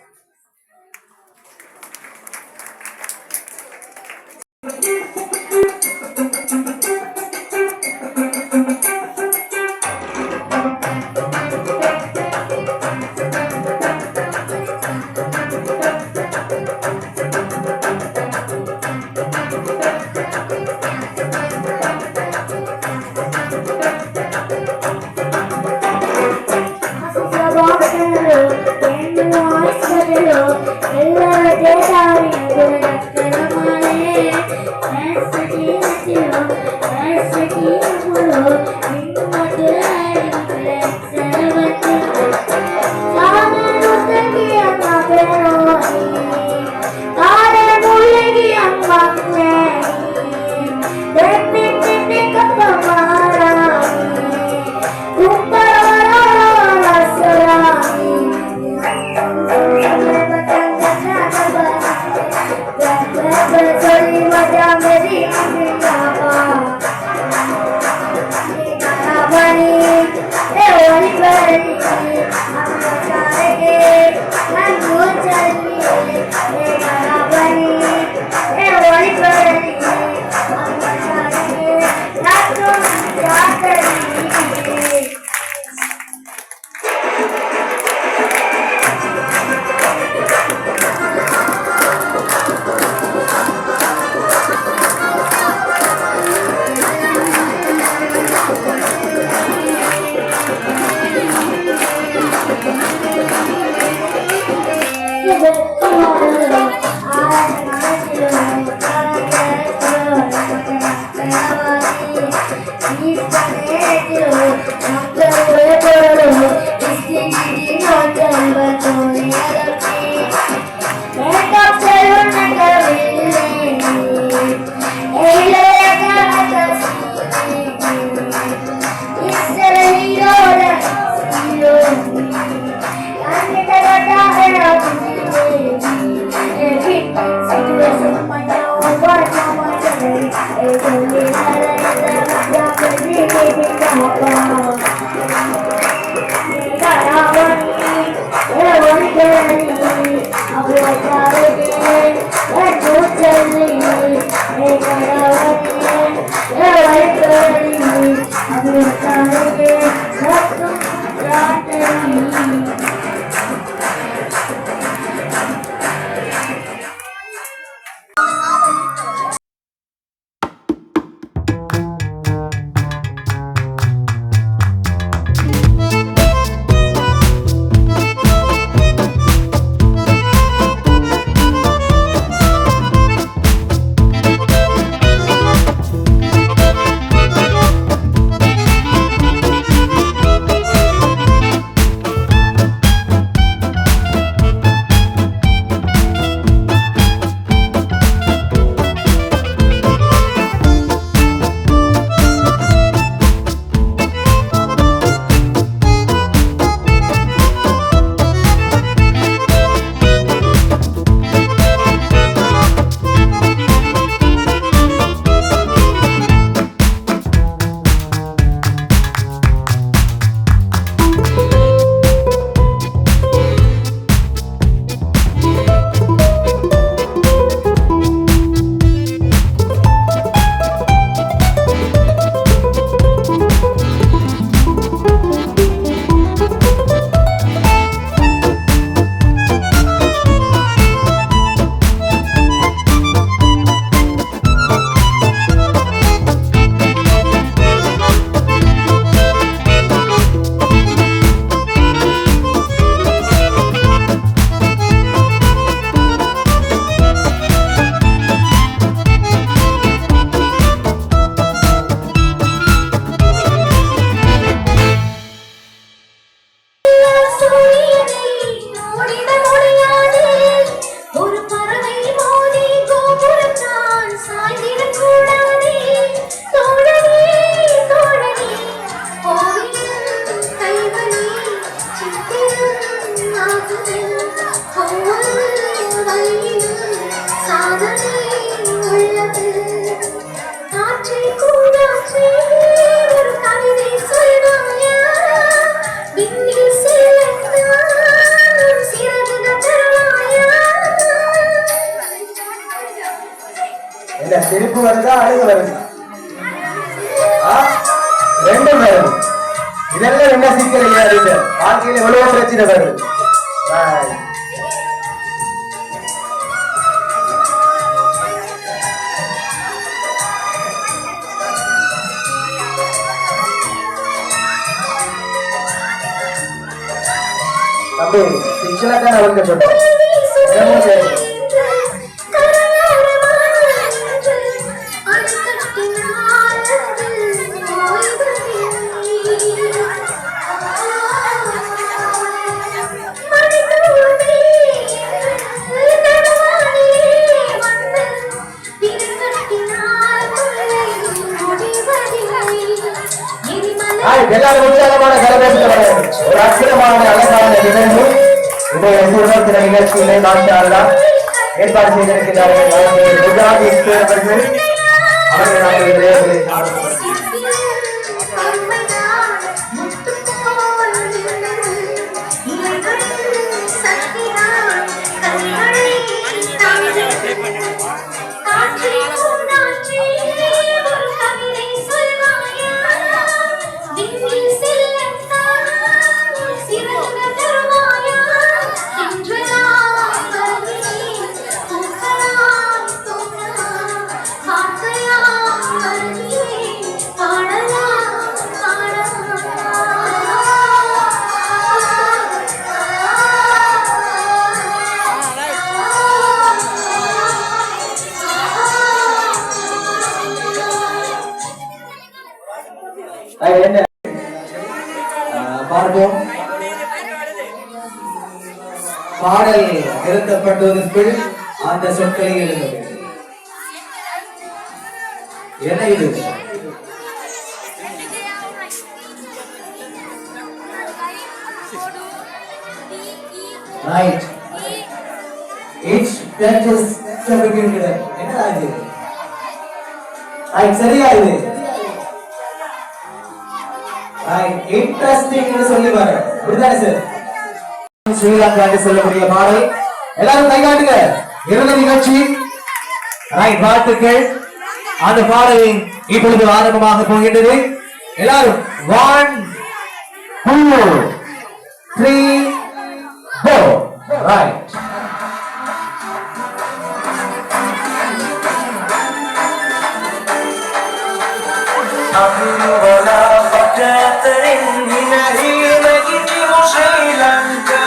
என்ன சிரிப்பு வருதா அழுகு வருது? ரெண்டும் வருது. இதெல்லாம் என்ன சிக்கல் இல்லையா? வாழ்க்கையில எவ்வளவு பிரச்சனை வருது. தம்பி சிக்ஷனை தான் அவருக்கு சொல்றேன். எல்லாரும் உற்சாகமான கரகோஷம் ஒரு அற்புதமான அழகான நிகழ்வு இன்றைய சுதந்திர நிகழ்ச்சியிலே மாஷாஅல்லாஹ் ஏற்பாடு செய்திருக்கிறார்கள். அவர்கள் நாங்கள் விரைவில் பார்ப்போம். பாடல் நிறுத்தப்பட்டதற்கு அந்த சொற்களை எழுத வேண்டும். என்ன இது? Right. each that is fabricated. என்ன இது? ரைட், சரியா இது? இன்ட்ரெஸ்டிங் சொல்லி பாரு. புரியுதானே சார்? ஸ்ரீலங்கா சொல்லக்கூடிய பாடல் எல்லாரும் கை காட்டுங்க. இறுதி நிகழ்ச்சி. ரைட், வாழ்த்துக்கள். அந்த பாடலின் இப்பொழுது ஆரம்பமாக போகின்றது. எல்லாரும் 1 2 3 4. ரைட். Sri Lanka.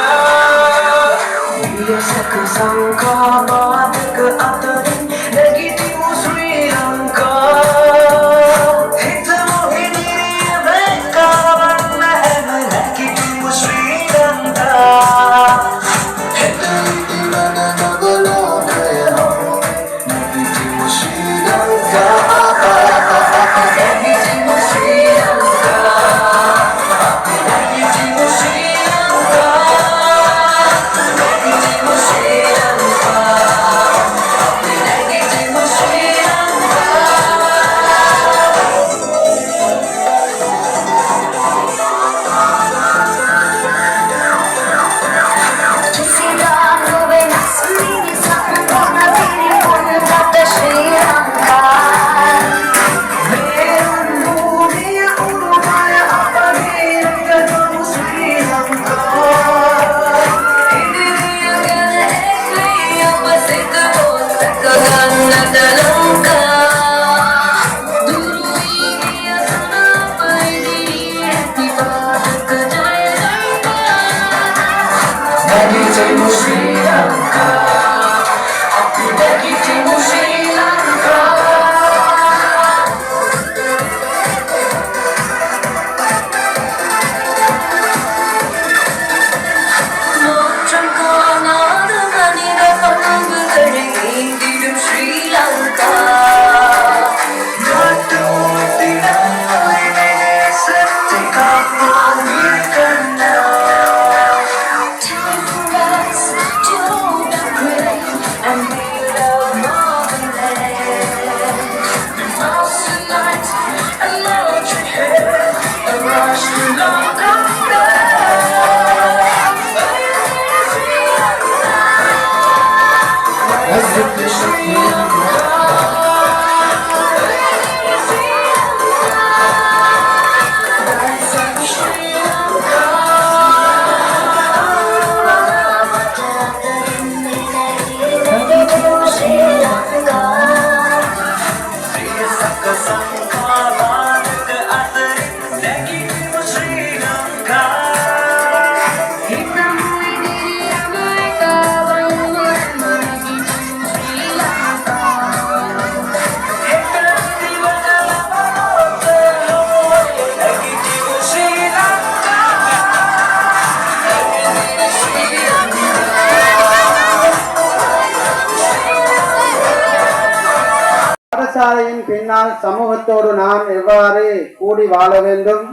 பின்னால் சமூகத்தோடு நாம் எவ்வாறு கூடி வாழ வேண்டும்,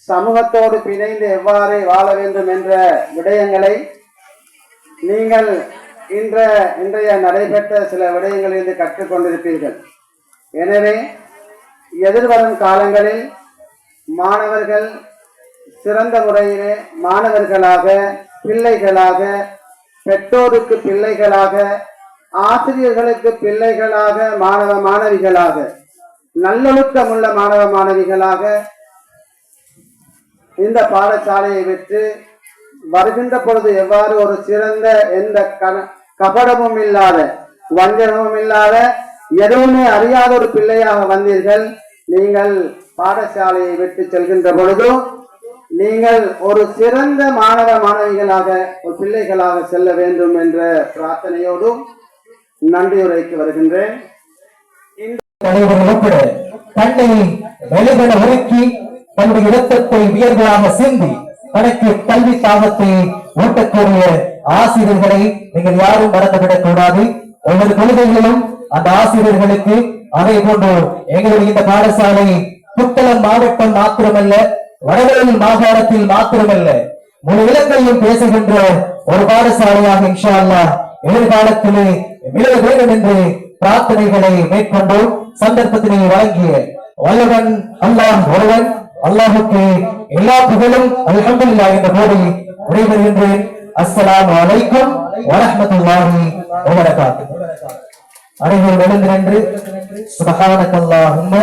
சமூகத்தோடு பிணைந்து எவ்வாறு வாழ வேண்டும் என்ற விடயங்களை நீங்கள் இன்றைய நடைபெற்ற சில விடயங்களிலிருந்து கற்றுக்கொண்டிருப்பீர்கள். எனவே எதிர்வரும் காலங்களில் மாணவர்கள் சிறந்த முறையிலே மாணவர்களாக, பிள்ளைகளாக, பெற்றோருக்கு பிள்ளைகளாக, ஆசிரியர்களுக்கு பிள்ளைகளாக, மாணவ மாணவிகளாக, நல்லொழுக்கமுள்ள மாணவ மாணவிகளாக இந்த பாடசாலையை விட்டு வருகின்ற பொழுது எவ்வாறு ஒரு சிறந்த எந்த கபடமும் இல்லாத, வஞ்சகமும் இல்லாத, எதுவுமே அறியாத ஒரு பிள்ளையாக வந்தீர்கள். நீங்கள் பாடசாலையை விட்டு செல்கின்ற பொழுது நீங்கள் ஒரு சிறந்த மாணவ மாணவிகளாக, ஒரு பிள்ளைகளாக செல்ல வேண்டும் என்ற பிரார்த்தனையோடு நன்றியுரைக்கு வருகின்றேன். தன்னை வெளிவர உருக்கி தன்னுடைய இரத்தத்தை வியர்களாக சிந்தி தனக்கு கல்வி தாகத்தை ஊட்டக்கூடிய ஆசிரியர்களை நீங்கள் யாரும் மறந்துவிடக் கூடாது. ஒவ்வொரு கொள்கைகளும் அந்த ஆசிரியர்களுக்கு அதே போன்று எங்களுடைய இந்த பாடசாலை புத்தளம் மாவட்டம் மாத்திரமல்ல, வடவெளி மாகாணத்தில் மாத்திரமல்ல, முழு இலங்கையும் பேசுகின்ற ஒரு பாடசாலையாக இன்ஷா அல்லாஹ் எதிர்காலத்திலே விளங்க வேண்டும் என்று பிரார்த்தனைகளை மேற்கொண்டு சந்தர்ப்பத்தினை வழங்கிய வல்லவன் அல்லாஹ் ஒருவன். அல்லாஹுக்கு எல்லா புகழும் அல்ஹம்துலில்லாஹ் என்ற போது விடைபெறுகின்றேன். அஸ்ஸலாமு அலைக்கும் வரஹ்மத்துல்லாஹி வபரகாத்துஹு. அனைவரும் எழுந்து நின்று சுப்ஹானக்கல்லாஹும்ம